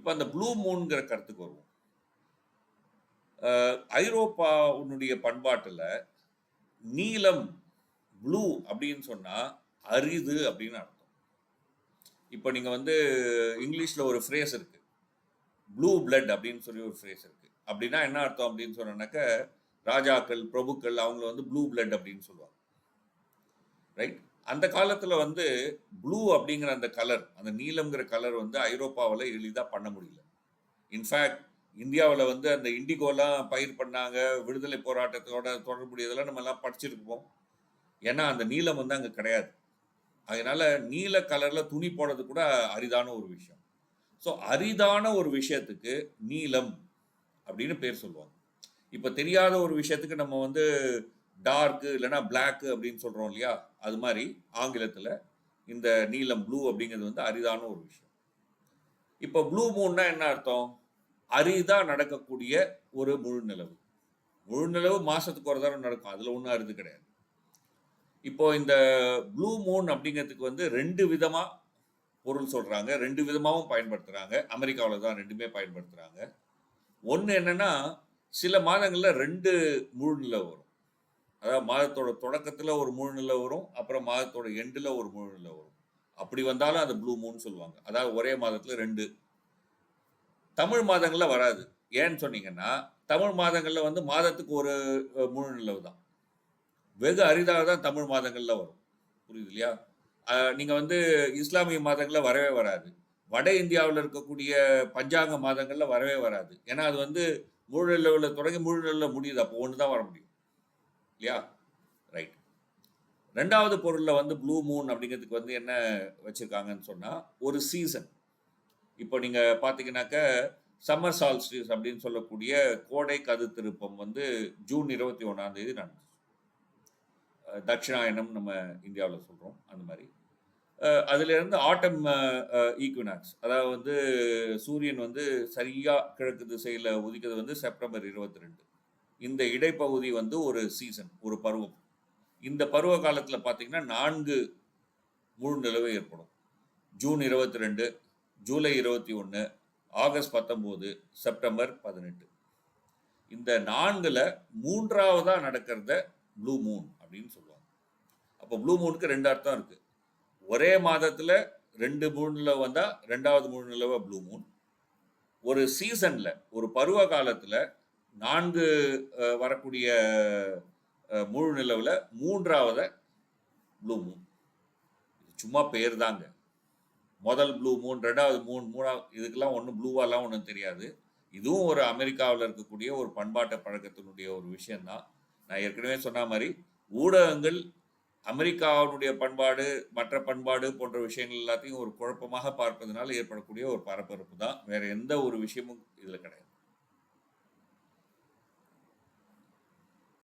இப்போ அந்த ப்ளூ மூன்ங்கிற கருத்துக்கு வருவோம். ஐரோப்பாவுடைய பண்பாட்டில் நீலம் ப்ளூ அப்படின்னு சொன்னா அரிது அப்படின்னு அர்த்தம். இப்போ நீங்க வந்து இங்கிலீஷ்ல ஒரு ஃப்ரேஸ் இருக்கு, ப்ளூ பிளட் அப்படின்னு சொல்லி ஒரு ஃப்ரேஸ் இருக்கு. அப்படின்னா என்ன அர்த்தம் அப்படின்னு சொன்னாக்க, ராஜாக்கள் பிரபுக்கள் அவங்கள வந்து ப்ளூ பிளட் அப்படின்னு சொல்லுவாங்க. ரைட். அந்த காலத்துல வந்து ப்ளூ அப்படிங்கிற அந்த கலர், அந்த நீலம்ங்கிற கலர் வந்து ஐரோப்பாவில் எளிதா பண்ண முடியல. இன்ஃபேக்ட் இந்தியாவில் வந்து அந்த இண்டிகோலாம் பயிர் பண்ணாங்க, விடுதலை போராட்டத்தோட தொடர்புடையதெல்லாம் நம்ம எல்லாம் படிச்சிருப்போம். ஏன்னா அந்த நீலம் வந்து அங்கே கிடையாது. அதனால நீல கலர்ல துணி போடுறது கூட அரிதான ஒரு விஷயம். ஸோ அரிதான ஒரு விஷயத்துக்கு நீலம் அப்படின்னு பேர் சொல்லுவாங்க. இப்போ தெரியாத ஒரு விஷயத்துக்கு நம்ம வந்து டார்க்கு இல்லைன்னா பிளாக்கு அப்படின்னு சொல்றோம் இல்லையா, அது மாதிரி ஆங்கிலத்தில் இந்த நீலம் ப்ளூ அப்படிங்கிறது வந்து அரிதான ஒரு விஷயம். இப்போ ப்ளூ மூன்னா என்ன அர்த்தம்? அரிதா நடக்கக்கூடிய ஒரு முழு நிலவு. முழு நிலவு மாசத்துக்கு ஒரு தடவை நடக்கும், அதுல ஒன்றும் அரிது கிடையாது. இப்போ இந்த ப்ளூ மூன் அப்படிங்கிறதுக்கு வந்து ரெண்டு விதமா பொருள் சொல்றாங்க, ரெண்டு விதமாகவும் பயன்படுத்துறாங்க. அமெரிக்காவில் தான் ரெண்டுமே பயன்படுத்துறாங்க. ஒன்று என்னன்னா, சில மாதங்கள்ல ரெண்டு முழு நிலவு வரும். அதாவது மாதத்தோட தொடக்கத்துல ஒரு முழு நிலவு வரும், அப்புறம் மாதத்தோட எண்டுல ஒரு முழு நிலவு வரும். அப்படி வந்தாலும் அது ப்ளூ மூன் சொல்லுவாங்க. அதாவது ஒரே மாதத்துல ரெண்டு. தமிழ் மாதங்கள்ல வராது. ஏன்னு சொன்னீங்கன்னா, தமிழ் மாதங்கள்ல வந்து மாதத்துக்கு ஒரு முழு நிலவு தான். வெகு அரிதாக தான் தமிழ் மாதங்கள்ல வரும். புரியுது இல்லையா? நீங்க வந்து இஸ்லாமிய மாதங்கள்ல வரவே வராது. வட இந்தியாவில் இருக்கக்கூடிய பஞ்சாங்க மாதங்கள்ல வரவே வராது. ஏன்னா அது வந்து முழு நிலவுல தொடங்கி முழு நிலவுல முடியுது. அப்போ ஒன்று தான் வர முடியும். இல்லையா? ரைட். 2வது பொருள்ல வந்து ப்ளூ மூன் அப்படிங்கிறதுக்கு வந்து என்ன வச்சிருக்காங்கன்னு சொன்னா, ஒரு சீசன். இப்போ நீங்க பார்த்தீங்கன்னாக்க, சம்மர் சால்ஸ்டிஸ் அப்படின்னு சொல்லக்கூடிய கோடை கதிர்த்திருப்பம் வந்து ஜூன் 21ஆம் தேதி நடந்துச்சு. தட்சிணாயனம் நம்ம இந்தியாவில் சொல்றோம். அந்த மாதிரி. அதிலிருந்து ஆட்டம் ஈக்வினாக்ஸ், அதாவது வந்து சூரியன் வந்து சரியா கிழக்கு திசையில் உதிக்கிறது வந்து செப்டம்பர் 22. இந்த இடைப்பகுதி வந்து ஒரு சீசன், ஒரு பருவம். இந்த பருவ காலத்தில் பார்த்தீங்கன்னா 4 முழு நிலவு ஏற்படும். June 22, July 21, August 19, September 18. இந்த 4ல் 3ஆவதா நடக்கிறத ப்ளூ மூன் அப்படின்னு சொல்லுவாங்க. அப்போ ப்ளூ மூனுக்கு ரெண்டு அர்த்தம் இருக்கு. ஒரே மாதத்துல ரெண்டு முழு நிலவு வந்தா 2வது முழு நிலவு ப்ளூ மூன். ஒரு சீசன்ல, ஒரு பருவ காலத்துல 4 வரக்கூடிய முழு நிலவுல 3ஆவத ப்ளூ மூன். சும்மா பெயர் தாங்க. முதல் ப்ளூ மூன், 2வது மூன், 3வது, இதுக்கெல்லாம் ஒன்றும் ப்ளூவாலாம் ஒன்றும் தெரியாது. இதுவும் ஒரு அமெரிக்காவில் இருக்கக்கூடிய ஒரு பண்பாட்டு பழக்கத்தினுடைய ஒரு விஷயம்தான். நான் ஏற்கனவே சொன்ன மாதிரி ஊடகங்கள் அமெரிக்காவுடைய பண்பாடு, மற்ற பண்பாடு போன்ற விஷயங்கள் எல்லாத்தையும் ஒரு குழப்பமாக பார்ப்பதனால ஏற்படக்கூடிய ஒரு பரபரப்பு தான். வேற எந்த ஒரு விஷயமும் இதில் கிடையாது.